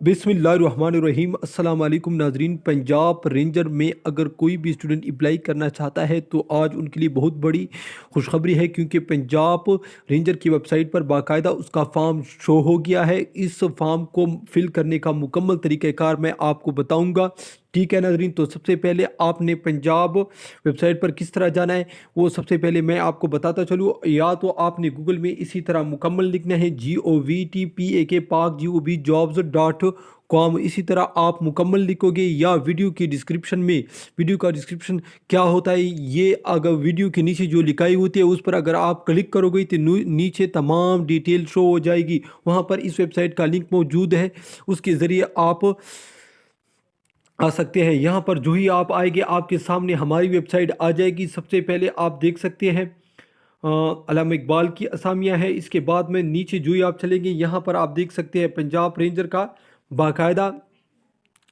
बिस्मिल्लाहिर्रहमानिर्रहीम। अस्सलाम वालेकुम नाजरीन। पंजाब रेंजर में अगर कोई भी स्टूडेंट अप्लाई करना चाहता है तो आज उनके लिए बहुत बड़ी खुशखबरी है, क्योंकि पंजाब रेंजर की वेबसाइट पर बाकायदा उसका फॉर्म शो हो गया है। इस फॉर्म को फिल करने का मुकम्मल तरीक़ाकार मैं आपको बताऊंगा। ठीक है नाजरीन, तो सबसे पहले आपने पंजाब वेबसाइट पर किस तरह जाना है वो सबसे पहले मैं आपको बताता चलूँ। या तो आपने गूगल में इसी तरह मुकम्मल लिखना है GOVTPAK पाक GOV jobs.com। इसी तरह आप मुकम्मल लिखोगे, या वीडियो का डिस्क्रिप्शन क्या होता है, ये अगर वीडियो के नीचे जो लिखाई होती है उस पर अगर आप क्लिक करोगे तो नीचे तमाम डिटेल शो हो जाएगी। वहाँ पर इस वेबसाइट का लिंक मौजूद है, उसके ज़रिए आप आ सकते हैं। यहाँ पर जो ही आप आएंगे आपके सामने हमारी वेबसाइट आ जाएगी। सबसे पहले आप देख सकते हैं अल्लामा इकबाल की असामियाँ हैं। इसके बाद में नीचे जो ही आप चलेंगे यहाँ पर आप देख सकते हैं पंजाब रेंजर का बाकायदा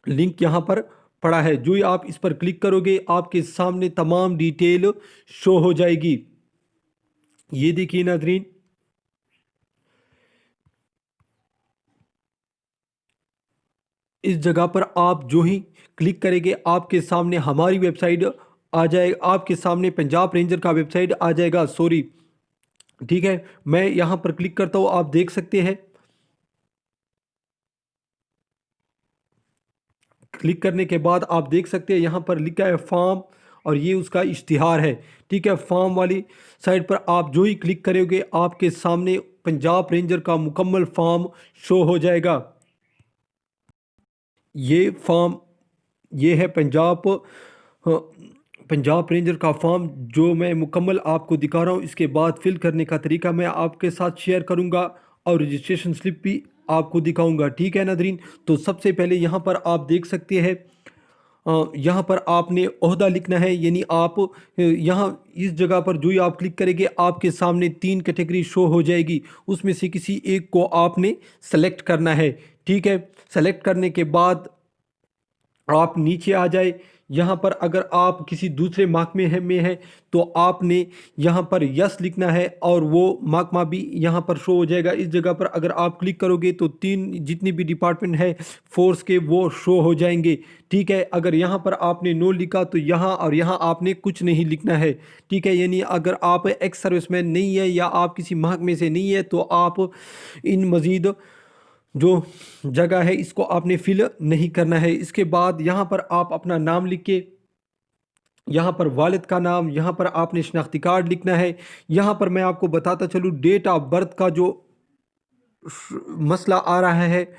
लिंक यहाँ पर पड़ा है। जो ही आप इस पर क्लिक करोगे आपके सामने तमाम डिटेल शो हो जाएगी। ये देखिए नाजरीन, इस जगह पर आप जो ही क्लिक करेंगे आपके सामने हमारी वेबसाइट आ जाए, आपके सामने पंजाब रेंजर का वेबसाइट आ जाएगा। सॉरी, ठीक है, मैं यहाँ पर क्लिक करता हूँ। आप देख सकते हैं, क्लिक करने के बाद आप देख सकते हैं यहाँ पर लिखा है फॉर्म, और ये उसका इश्तिहार है। ठीक है, फॉर्म वाली साइड पर आप जो ही क्लिक करोगे आपके सामने पंजाब रेंजर का मुकम्मल फॉर्म शो हो जाएगा। ये फॉर्म, ये है पंजाब रेंजर का फॉर्म जो मैं मुकम्मल आपको दिखा रहा हूँ। इसके बाद फिल करने का तरीका मैं आपके साथ शेयर करूँगा और रजिस्ट्रेशन स्लिप भी आपको दिखाऊंगा। ठीक है नादरीन, तो सबसे पहले यहाँ पर आप देख सकते हैं, यहाँ पर आपने ओहदा लिखना है, यानी आप यहाँ इस जगह पर जो ही आप क्लिक करेंगे आपके सामने 3 कैटेगरी शो हो जाएगी। उसमें से किसी एक को आपने सेलेक्ट करना है। ठीक है, सेलेक्ट करने के बाद आप नीचे आ जाए। यहाँ पर अगर आप किसी दूसरे महकमे में है तो आपने यहाँ पर यस लिखना है, और वो महकमा भी यहाँ पर शो हो जाएगा। इस जगह पर अगर आप क्लिक करोगे तो 3 जितनी भी डिपार्टमेंट है फोर्स के वो शो हो जाएंगे। ठीक है, अगर यहाँ पर आपने नो लिखा तो यहाँ और यहाँ आपने कुछ नहीं लिखना है। ठीक है, यानी अगर आप एक्स सर्विसमैन नहीं है या आप किसी महकमे से नहीं है तो आप इन मज़ीद जो जगह है इसको आपने फिल नहीं करना है। इसके बाद यहाँ पर आप अपना नाम लिख के, यहाँ पर वालिद का नाम, यहाँ पर आपने शनाख्ती कार्ड लिखना है। यहाँ पर मैं आपको बताता चलूँ डेट ऑफ बर्थ का जो मसला आ रहा है,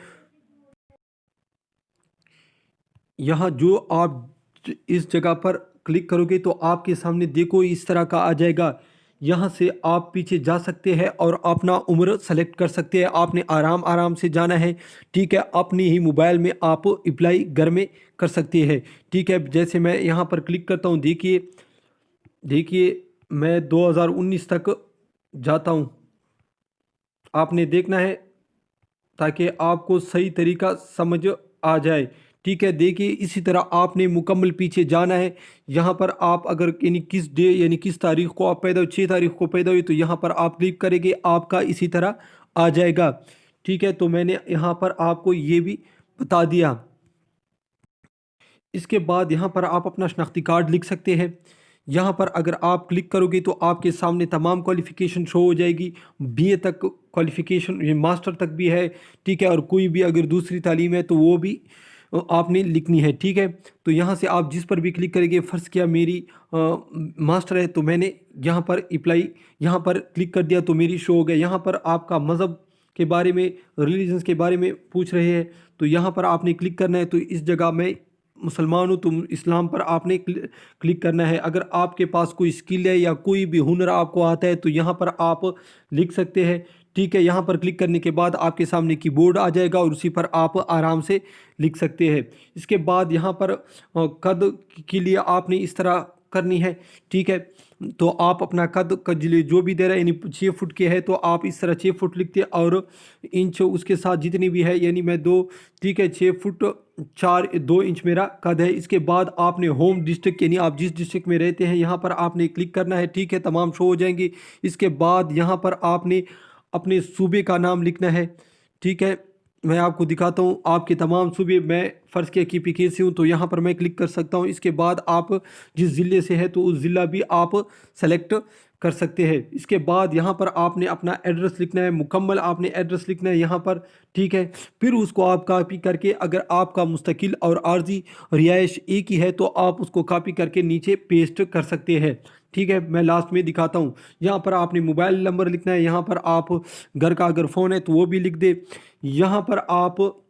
यहाँ जो आप इस जगह पर क्लिक करोगे तो आपके सामने देखो इस तरह का आ जाएगा। यहाँ से आप पीछे जा सकते हैं और अपना उम्र सेलेक्ट कर सकते हैं। आपने आराम आराम से जाना है। ठीक है, अपने ही मोबाइल में आप अप्लाई घर में कर सकते हैं। ठीक है, जैसे मैं यहाँ पर क्लिक करता हूँ, देखिए देखिए मैं 2019 तक जाता हूँ। आपने देखना है ताकि आपको सही तरीका समझ आ जाए। ठीक है, देखिए इसी तरह आपने मुकम्मल पीछे जाना है। यहाँ पर आप अगर यानी किस डे यानी किस तारीख को आप पैदा हुए, 6 तारीख को पैदा हुए, तो यहाँ पर आप क्लिक करेंगे आपका इसी तरह आ जाएगा। ठीक है, तो मैंने यहाँ पर आपको ये भी बता दिया। इसके बाद यहाँ पर आप अपना शनाख्ती कार्ड लिख सकते हैं। यहाँ पर अगर आप क्लिक करोगे तो आपके सामने तमाम क्वालिफ़िकेशन शो हो जाएगी। BA तक क्वालिफ़िकेशन, ये मास्टर तक भी है। ठीक है, और कोई भी अगर दूसरी तालीम है तो वो भी आपने लिखनी है। ठीक है, तो यहाँ से आप जिस पर भी क्लिक करेंगे, फ़र्ज़ किया मेरी मास्टर है तो मैंने यहाँ पर अप्लाई यहाँ पर क्लिक कर दिया तो मेरी शो हो गया। यहाँ पर आपका मज़हब के बारे में, रिलीजन्स के बारे में पूछ रहे हैं तो यहाँ पर आपने क्लिक करना है। तो इस जगह मैं मुसलमान हूँ तो इस्लाम पर आपने क्लिक करना है। अगर आपके पास कोई स्किल है या कोई भी हुनर आपको आता है तो यहाँ पर आप लिख सकते हैं। ठीक है, यहाँ पर क्लिक करने के बाद आपके सामने कीबोर्ड आ जाएगा और उसी पर आप आराम से लिख सकते हैं। इसके बाद यहाँ पर कद के लिए आपने इस तरह करनी है। ठीक है, तो आप अपना कद जो भी दे रहा है, यानी 6 फुट के है तो आप इस तरह 6 फुट लिखते हैं, और इंच उसके साथ जितनी भी है, यानी मैं 2, ठीक है, 6 फुट 2 इंच मेरा कद है। इसके बाद आपने होम डिस्ट्रिक्ट, यानी आप जिस डिस्ट्रिक्ट में रहते हैं यहाँ पर आपने क्लिक करना है। ठीक है, तमाम शो हो जाएंगे। इसके बाद यहाँ पर आपने अपने सूबे का नाम लिखना है। ठीक है, मैं आपको दिखाता हूँ आपके तमाम सूबे। मैं फ़र्ज़ किया कि पीके से हूँ तो यहाँ पर मैं क्लिक कर सकता हूँ। इसके बाद आप जिस ज़िले से है तो उस ज़िला भी आप सेलेक्ट कर सकते हैं। इसके बाद यहाँ पर आपने अपना एड्रेस लिखना है, मुकम्मल आपने एड्रेस लिखना है यहाँ पर, ठीक है। फिर उसको आप कॉपी करके, अगर आपका मुस्तकिल और आर्जी रिहाइश एक ही है तो आप उसको कॉपी करके नीचे पेस्ट कर सकते हैं, ठीक है। मैं लास्ट में दिखाता हूँ। यहाँ पर आपने मोबाइल नंबर लिखना है, यहाँ पर आप घर का अगर फ़ोन है तो वो भी लिख दे। यहाँ पर आप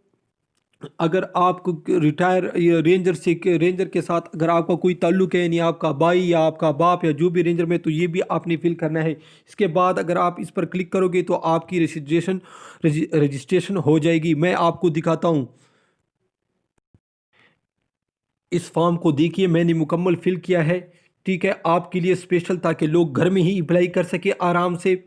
अगर आपको रिटायर रेंजर के साथ अगर आपका कोई ताल्लुक़ है, यानी आपका भाई या आपका बाप या जो भी रेंजर में, तो ये भी आपने फिल करना है। इसके बाद अगर आप इस पर क्लिक करोगे तो आपकी रजिस्ट्रेशन हो जाएगी। मैं आपको दिखाता हूँ। इस फॉर्म को देखिए, मैंने मुकम्मल फिल किया है, ठीक है, आपके लिए स्पेशल, ताकि लोग घर में ही अप्लाई कर सके आराम से।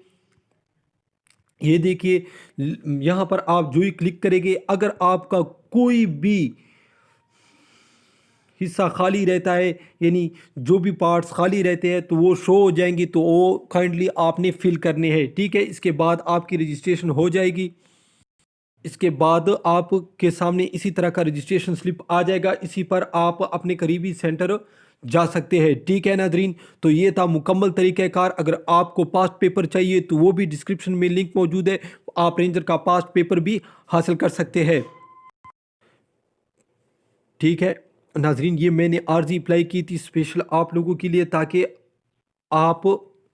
ये देखिए, यहाँ पर आप जो ही क्लिक करेंगे, अगर आपका कोई भी हिस्सा खाली रहता है, यानी जो भी पार्ट्स खाली रहते हैं तो वो शो हो जाएंगी, तो वो काइंडली आपने फिल करने हैं, ठीक है। इसके बाद आपकी रजिस्ट्रेशन हो जाएगी। इसके बाद आपके सामने इसी तरह का रजिस्ट्रेशन स्लिप आ जाएगा। इसी पर आप अपने करीबी सेंटर जा सकते हैं, ठीक है नाज़रीन। तो ये था मुकम्मल तरीक़ाकार। अगर आपको पास्ट पेपर चाहिए तो वो भी डिस्क्रिप्शन में लिंक मौजूद है, आप रेंजर का पास्ट पेपर भी हासिल कर सकते हैं, ठीक है नाज़रीन। ये मैंने आर्जी अप्लाई की थी स्पेशल आप लोगों के लिए, ताकि आप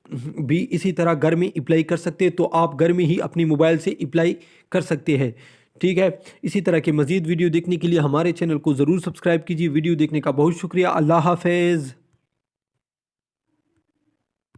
भी इसी तरह घर में अप्लाई कर सकते हैं, तो आप घर में ही अपनी मोबाइल से अप्लाई कर सकते हैं, ठीक है। इसी तरह के मज़ीद वीडियो देखने के लिए हमारे चैनल को ज़रूर सब्सक्राइब कीजिए। वीडियो देखने का बहुत शुक्रिया। अल्लाह हाफ़िज़।